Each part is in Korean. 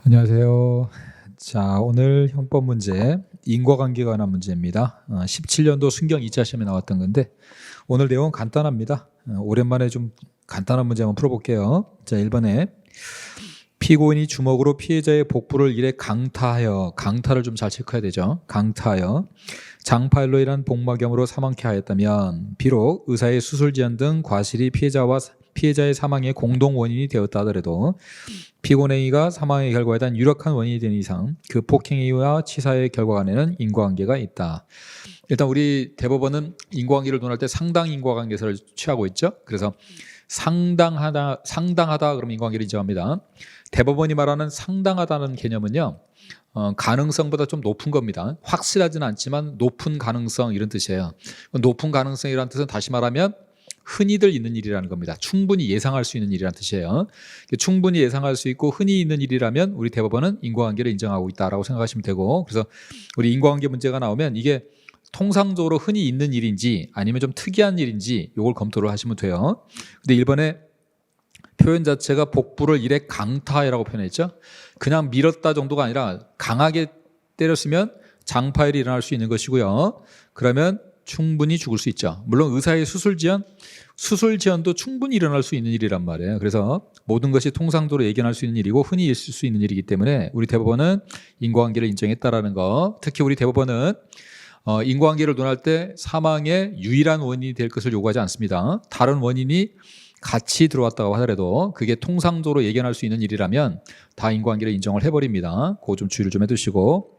안녕하세요. 자, 오늘 형법 문제 인과관계가 관한 문제입니다. 17년도 순경 2차 시험에 나왔던 건데 오늘 내용은 간단합니다. 오랜만에 좀 간단한 문제 한번 풀어볼게요. 자, 1번에 피고인이 주먹으로 피해자의 복부를 이래 강타하여, 강타를 좀 잘 체크해야 되죠. 강타하여 장파열로 인한 복막염으로 사망케 하였다면 비록 의사의 수술 지연 등 과실이 피해자의 사망의 공동 원인이 되었다 하더라도 피고행위가 사망의 결과에 대한 유력한 원인이 되는 이상 그 폭행행위와 치사의 결과 간에는 인과관계가 있다. 일단 우리 대법원은 인과관계를 논할 때 상당 인과관계설을 취하고 있죠. 그래서 상당하다 그러면 인과관계를 인정합니다. 대법원이 말하는 상당하다는 개념은요, 가능성보다 좀 높은 겁니다. 확실하지는 않지만 높은 가능성 이런 뜻이에요. 높은 가능성이라는 뜻은 다시 말하면 흔히들 있는 일이라는 겁니다. 충분히 예상할 수 있는 일이라는 뜻이에요. 충분히 예상할 수 있고 흔히 있는 일이라면 우리 대법원은 인과관계를 인정하고 있다라고 생각하시면 되고, 그래서 우리 인과관계 문제가 나오면 이게 통상적으로 흔히 있는 일인지 아니면 좀 특이한 일인지 이걸 검토를 하시면 돼요. 근데 1번에 표현 자체가 복부를 이래 강타해라고 표현했죠. 그냥 밀었다 정도가 아니라 강하게 때렸으면 장파열이 일어날 수 있는 것이고요. 그러면 충분히 죽을 수 있죠. 물론 의사의 수술 지연도 충분히 일어날 수 있는 일이란 말이에요. 그래서 모든 것이 통상적으로 예견할 수 있는 일이고 흔히 있을 수 있는 일이기 때문에 우리 대법원은 인과관계를 인정했다라는 거. 특히 우리 대법원은 인과관계를 논할 때 사망의 유일한 원인이 될 것을 요구하지 않습니다. 다른 원인이 같이 들어왔다고 하더라도 그게 통상적으로 예견할 수 있는 일이라면 다 인과관계를 인정을 해버립니다. 그거 좀 주의를 좀 해두시고,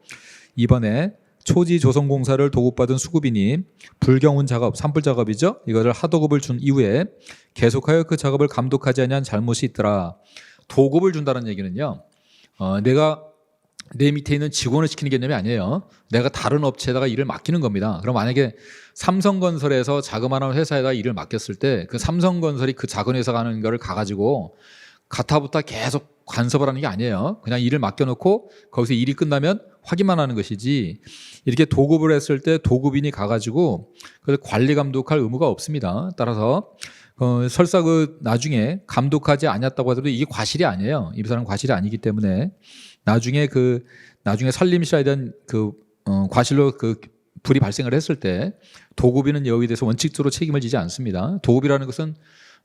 2번에 초지조성공사를 도급받은 수급인이 불경운 작업, 산불 작업이죠. 이거를 하도급을 준 이후에 계속하여 그 작업을 감독하지 아니한 잘못이 있더라. 도급을 준다는 얘기는요, 내가 내 밑에 있는 직원을 시키는 개념이 아니에요. 내가 다른 업체에다가 일을 맡기는 겁니다. 그럼 만약에 삼성건설에서 자그마한 회사에다 일을 맡겼을 때 그 삼성건설이 그 작은 회사가 하는 거를 가가지고 가타부타 계속 간섭을 하는 게 아니에요. 그냥 일을 맡겨놓고 거기서 일이 끝나면 확인만 하는 것이지, 이렇게 도급을 했을 때 도급인이 가가지고 그래서 관리 감독할 의무가 없습니다. 따라서 설사 그 나중에 감독하지 않았다고 하더라도 이게 과실이 아니에요. 이 사람은 과실이 아니기 때문에 나중에 살림실에 대한 과실로 불이 발생을 했을 때 도급인은 여기에 대해서 원칙적으로 책임을 지지 않습니다. 도급이라는 것은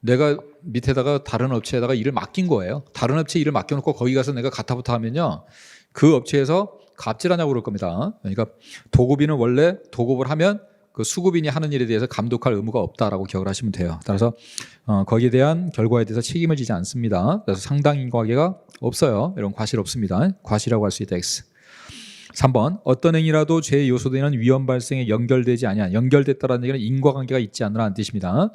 내가 밑에다가 다른 업체에다가 일을 맡긴 거예요. 다른 업체에 일을 맡겨놓고 거기 가서 내가 가타부타 하면요, 그 업체에서 갑질하냐고 그럴 겁니다. 그러니까 도급인은 원래 도급을 하면 그 수급인이 하는 일에 대해서 감독할 의무가 없다라고 기억을 하시면 돼요. 따라서 거기에 대한 결과에 대해서 책임을 지지 않습니다. 그래서 상당 인과관계가 없어요. 이런 과실 없습니다. 과실이라고 할 수 있다. X. 3번 어떤 행위라도 죄의 요소되는 위험 발생에 연결되지 아니한, 연결됐다라는 얘기는 인과관계가 있지 않느라는 뜻입니다.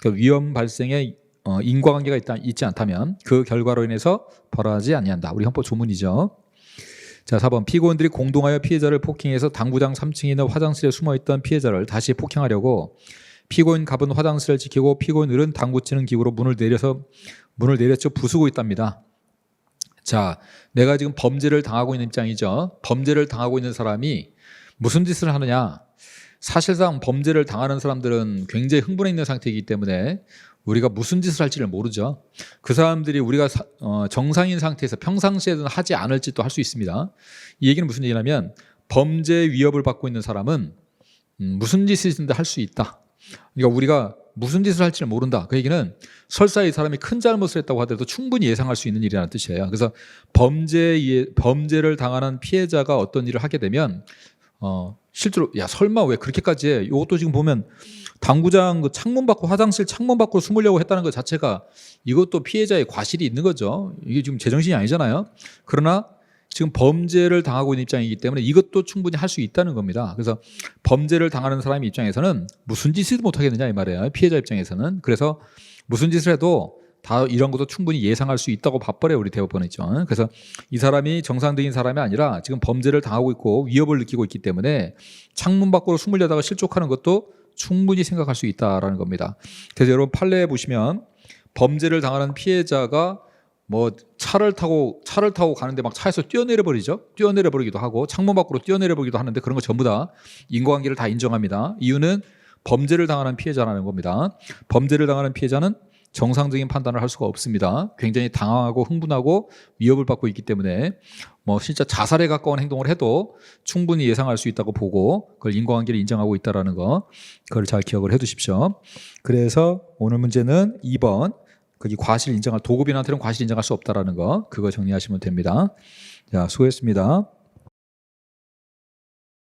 그 위험 발생에 인과관계가 있지 않다면 그 결과로 인해서 벌어지지 아니한다. 우리 헌법 조문이죠. 자, 4번 피고인들이 공동하여 피해자를 폭행해서 당구장 3층에 있는 화장실에 숨어있던 피해자를 다시 폭행하려고 피고인 갑은 화장실을 지키고 피고인들은 당구 치는 기구로 문을 내렸죠. 부수고 있답니다. 자, 내가 지금 범죄를 당하고 있는 입장이죠. 범죄를 당하고 있는 사람이 무슨 짓을 하느냐. 사실상 범죄를 당하는 사람들은 굉장히 흥분해 있는 상태이기 때문에 우리가 무슨 짓을 할지를 모르죠. 그 사람들이 우리가 정상인 상태에서 평상시에는 하지 않을 짓도 할 수 있습니다. 이 얘기는 무슨 얘기냐면 범죄 위협을 받고 있는 사람은 무슨 짓이든지 할 수 있다. 그러니까 우리가 무슨 짓을 할지를 모른다. 그 얘기는 설사 이 사람이 큰 잘못을 했다고 하더라도 충분히 예상할 수 있는 일이라는 뜻이에요. 그래서 범죄를 당하는 피해자가 어떤 일을 하게 되면 실제로 야 설마 왜 그렇게까지 해? 이것도 지금 보면 당구장 창문 밖으로, 화장실 창문 밖으로 숨으려고 했다는 것 자체가 이것도 피해자의 과실이 있는 거죠. 이게 지금 제정신이 아니잖아요. 그러나 지금 범죄를 당하고 있는 입장이기 때문에 이것도 충분히 할 수 있다는 겁니다. 그래서 범죄를 당하는 사람의 입장에서는 무슨 짓을 못하겠느냐 이 말이에요. 피해자 입장에서는. 그래서 무슨 짓을 해도 다 이런 것도 충분히 예상할 수 있다고 봐버려요. 우리 대법원이죠. 그래서 이 사람이 정상적인 사람이 아니라 지금 범죄를 당하고 있고 위협을 느끼고 있기 때문에 창문 밖으로 숨으려다가 실족하는 것도 충분히 생각할 수 있다라는 겁니다. 그래서 여러분 판례에 보시면 범죄를 당하는 피해자가 뭐 차를 타고 가는데 막 차에서 뛰어내려 버리죠. 뛰어내려 버리기도 하고 창문 밖으로 뛰어내려 버리기도 하는데 그런 거 전부 다 인과관계를 다 인정합니다. 이유는 범죄를 당하는 피해자라는 겁니다. 범죄를 당하는 피해자는 정상적인 판단을 할 수가 없습니다. 굉장히 당황하고 흥분하고 위협을 받고 있기 때문에 뭐 진짜 자살에 가까운 행동을 해도 충분히 예상할 수 있다고 보고 그걸 인과관계를 인정하고 있다는 거, 그걸 잘 기억을 해두십시오. 그래서 오늘 문제는 2번 거기 과실 인정할, 도급인한테는 과실 인정할 수 없다라는 거, 그거 정리하시면 됩니다. 자, 수고했습니다.